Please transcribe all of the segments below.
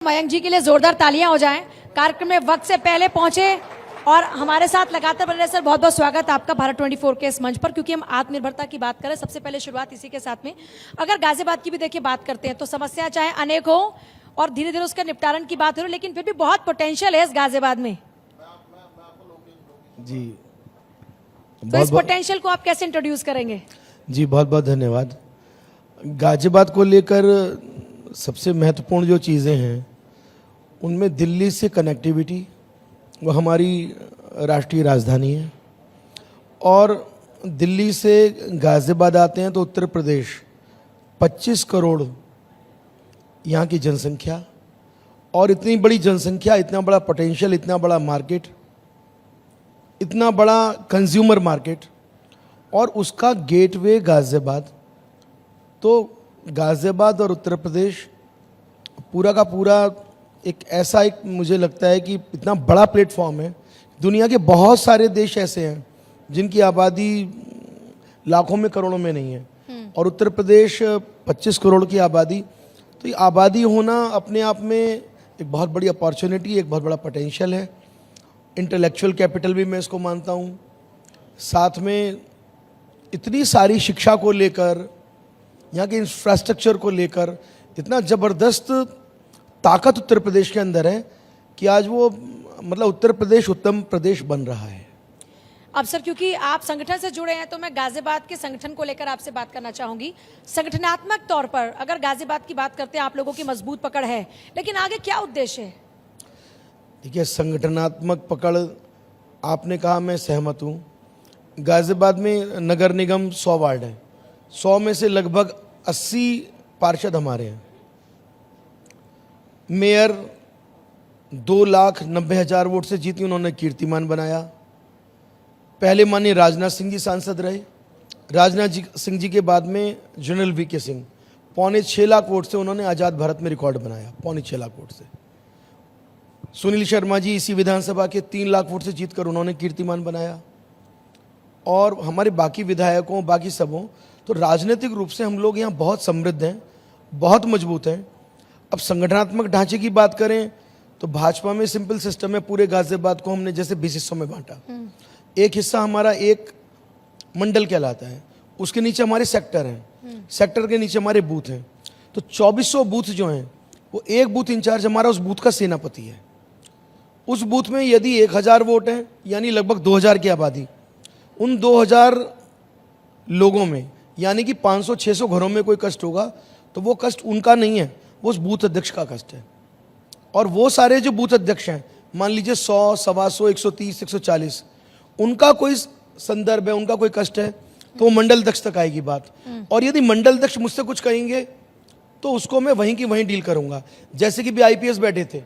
मयंक जी के लिए जोरदार तालियां हो जाएं। कार्यक्रम में वक्त से पहले पहुंचे और हमारे साथ लगातार बने रहे। सर बहुत बहुत स्वागत आपका भारत 24 के इस मंच पर, क्योंकि हम आत्मनिर्भरता की बात करें। सबसे पहले शुरुआत इसी के साथ में, अगर गाजियाबाद की भी देखिए बात करते हैं तो समस्या चाहे अनेक हो और धीरे धीरे उसके निपटारण की बात हो, लेकिन फिर भी बहुत पोटेंशियल है इस गाजियाबाद में जी। तो इस पोटेंशियल को आप कैसे इंट्रोड्यूस करेंगे? जी बहुत बहुत धन्यवाद। गाजियाबाद को लेकर सबसे महत्वपूर्ण जो चीज़ें हैं उनमें दिल्ली से कनेक्टिविटी, वो हमारी राष्ट्रीय राजधानी है, और दिल्ली से गाजियाबाद आते हैं तो उत्तर प्रदेश 25 करोड़ यहाँ की जनसंख्या, और इतनी बड़ी जनसंख्या, इतना बड़ा पोटेंशियल, इतना बड़ा मार्केट, इतना बड़ा कंज्यूमर मार्केट, और उसका गेटवे गाजियाबाद। तो गाजियाबाद और उत्तर प्रदेश पूरा का पूरा एक ऐसा, एक मुझे लगता है कि इतना बड़ा प्लेटफॉर्म है। दुनिया के बहुत सारे देश ऐसे हैं जिनकी आबादी लाखों में करोड़ों में नहीं है, और उत्तर प्रदेश 25 करोड़ की आबादी। तो ये आबादी होना अपने आप में एक बहुत बड़ी अपॉर्चुनिटी, एक बहुत बड़ा पोटेंशियल है। इंटेलेक्चुअल कैपिटल भी मैं इसको मानता हूँ। साथ में इतनी सारी शिक्षा को लेकर, यहाँ के इंफ्रास्ट्रक्चर को लेकर इतना ज़बरदस्त ताकत उत्तर प्रदेश के अंदर है कि आज वो मतलब उत्तर प्रदेश उत्तम प्रदेश बन रहा है। अब सर, क्योंकि आप संगठन से जुड़े हैं तो मैं गाजियाबाद के संगठन को लेकर आपसे बात करना चाहूंगी। संगठनात्मक तौर पर अगर गाजियाबाद की बात करते हैं, आप लोगों की मजबूत पकड़ है, लेकिन आगे क्या उद्देश्य है? देखिए, संगठनात्मक पकड़ आपने कहा, मैं सहमत हूँ। गाजियाबाद में नगर निगम 100 वार्ड है, 100 में से लगभग 80 पार्षद हमारे हैं। मेयर 2,90,000 वोट से जीती, उन्होंने कीर्तिमान बनाया। पहले माननीय राजनाथ सिंह जी सांसद रहे। राजनाथ सिंह जी के बाद में जनरल वीके सिंह 6.25 लाख वोट से उन्होंने आज़ाद भारत में रिकॉर्ड बनाया, 6.25 लाख वोट से। सुनील शर्मा जी इसी विधानसभा के 3 लाख वोट से जीतकर उन्होंने कीर्तिमान बनाया। और हमारे बाकी विधायकों, बाकी सबों, तो राजनीतिक रूप से हम लोग यहाँ बहुत समृद्ध हैं, बहुत मजबूत हैं। अब संगठनात्मक ढांचे की बात करें तो भाजपा में सिंपल सिस्टम है। पूरे गाजियाबाद को हमने जैसे 20 हिस्सों में बांटा। एक हिस्सा हमारा एक मंडल कहलाता है, उसके नीचे हमारे सेक्टर हैं, सेक्टर के नीचे हमारे बूथ हैं। तो 2400 बूथ जो हैं, वो एक बूथ इंचार्ज हमारा उस बूथ का सेनापति है। उस बूथ में यदि 1000 वोट हैं, यानी लगभग 2000 की आबादी, उन 2000 लोगों में यानी कि 500-600 घरों में कोई कष्ट होगा तो वो कष्ट उनका नहीं है, वो उस बूथ अध्यक्ष का कष्ट है। और वो सारे जो बूथ अध्यक्ष हैं, मान लीजिए 100, 125, 130, 140, उनका कोई संदर्भ है, उनका कोई कष्ट है, तो वो मंडल अध्यक्ष तक आएगी बात। और यदि मंडल अध्यक्ष मुझसे कुछ कहेंगे तो उसको मैं वहीं की वहीं डील करूंगा। जैसे कि भी आईपीएस बैठे थे,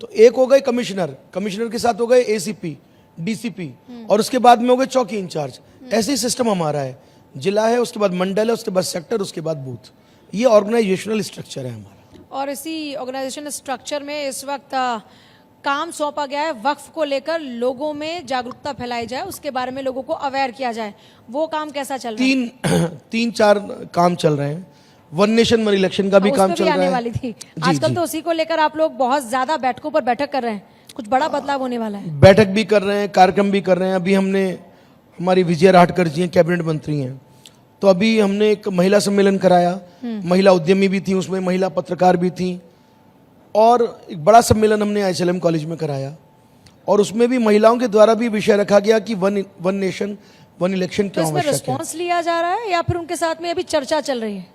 तो एक हो गए कमिश्नर, कमिश्नर के साथ हो गए एसीपी, डीसीपी, और उसके बाद में हो गए चौकी इंचार्ज। ऐसे ही सिस्टम हमारा है। जिला है, उसके बाद मंडल है, उसके बाद सेक्टर, उसके बाद बूथ। ये ऑर्गेनाइजेशनल स्ट्रक्चर है हमारा। और इसी ऑर्गेनाइजेशनल स्ट्रक्चर में इस वक्त काम सौंपा गया है वक्फ को लेकर, लोगों में जागरूकता फैलाई जाए, उसके बारे में लोगों को अवेयर किया जाए। वो काम कैसा चल रहा है? 3-4 काम चल रहे हैं। वन नेशन वन इलेक्शन का भी काम चल रहा है। आने वाली थी आजकल, तो उसी को लेकर आप लोग बहुत ज्यादा बैठकों पर बैठक कर रहे हैं। कुछ बड़ा बदलाव होने वाला है? बैठक भी कर रहे हैं, कार्यक्रम भी कर रहे हैं। अभी हमने, हमारी विजय राहटकर जी हैं, कैबिनेट मंत्री हैं, तो अभी हमने एक महिला सम्मेलन कराया। महिला उद्यमी भी थी उसमें, महिला पत्रकार भी थी, और एक बड़ा सम्मेलन हमने IHLM कॉलेज में कराया, और उसमें भी महिलाओं के द्वारा भी विषय रखा गया कि वन नेशन वन इलेक्शन क्यों आवश्यक है। रिस्पॉन्स लिया जा रहा है या फिर उनके साथ में अभी चर्चा चल रही है?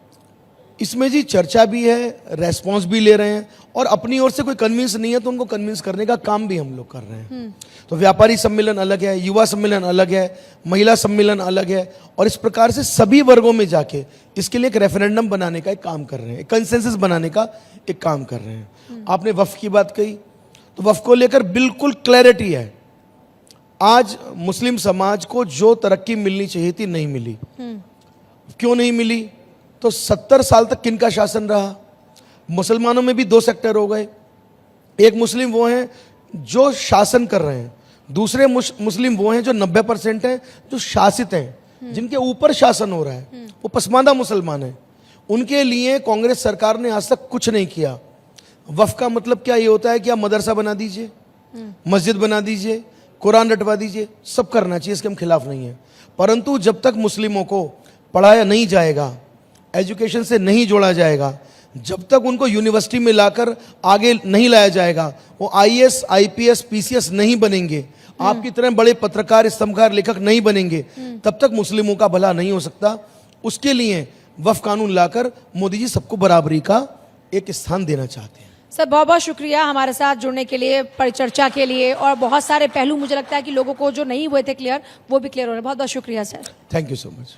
इसमें जी चर्चा भी है, रेस्पॉन्स भी ले रहे हैं, और अपनी ओर से कोई कन्विंस नहीं है तो उनको कन्विंस करने का काम भी हम लोग कर रहे हैं। तो व्यापारी सम्मेलन अलग है, युवा सम्मेलन अलग है, महिला सम्मेलन अलग है, और इस प्रकार से सभी वर्गों में जाके इसके लिए एक रेफरेंडम बनाने का एक काम कर रहे हैं, कंसेंसस बनाने का एक काम कर रहे हैं। आपने वक्फ की बात कही, तो वक्फ को लेकर बिल्कुल क्लैरिटी है। आज मुस्लिम समाज को जो तरक्की मिलनी चाहिए थी, नहीं मिली। क्यों नहीं मिली? तो 70 साल तक किनका शासन रहा? मुसलमानों में भी 2 सेक्टर हो गए। एक मुस्लिम वो हैं जो शासन कर रहे हैं, दूसरे मुस्लिम वो हैं जो 90% हैं जो शासित हैं, जिनके ऊपर शासन हो रहा है, वो पसमानदा मुसलमान हैं। उनके लिए कांग्रेस सरकार ने आज तक कुछ नहीं किया। वफ का मतलब क्या ये होता है कि आप मदरसा बना दीजिए, मस्जिद बना दीजिए, कुरान रटवा दीजिए, सब करना चाहिए, इसके हम खिलाफ नहीं है। परंतु जब तक मुस्लिमों को पढ़ाया नहीं जाएगा, एजुकेशन से नहीं जोड़ा जाएगा, जब तक उनको यूनिवर्सिटी में लाकर आगे नहीं लाया जाएगा, वो आईएएस, आईपीएस, पीसीएस नहीं बनेंगे, आपकी तरह बड़े पत्रकार, स्तंभकार, लेखक नहीं बनेंगे, तब तक मुस्लिमों का भला नहीं हो सकता। उसके लिए वफ कानून लाकर मोदी जी सबको बराबरी का एक स्थान देना चाहते हैं। सर बहुत बहुत शुक्रिया हमारे साथ जुड़ने के लिए, परिचर्चा के लिए, और बहुत सारे पहलू मुझे लगता है कि लोगों को जो नहीं हुए थे क्लियर वो भी क्लियर हो रहे हैं। बहुत बहुत शुक्रिया sir. Thank you so much.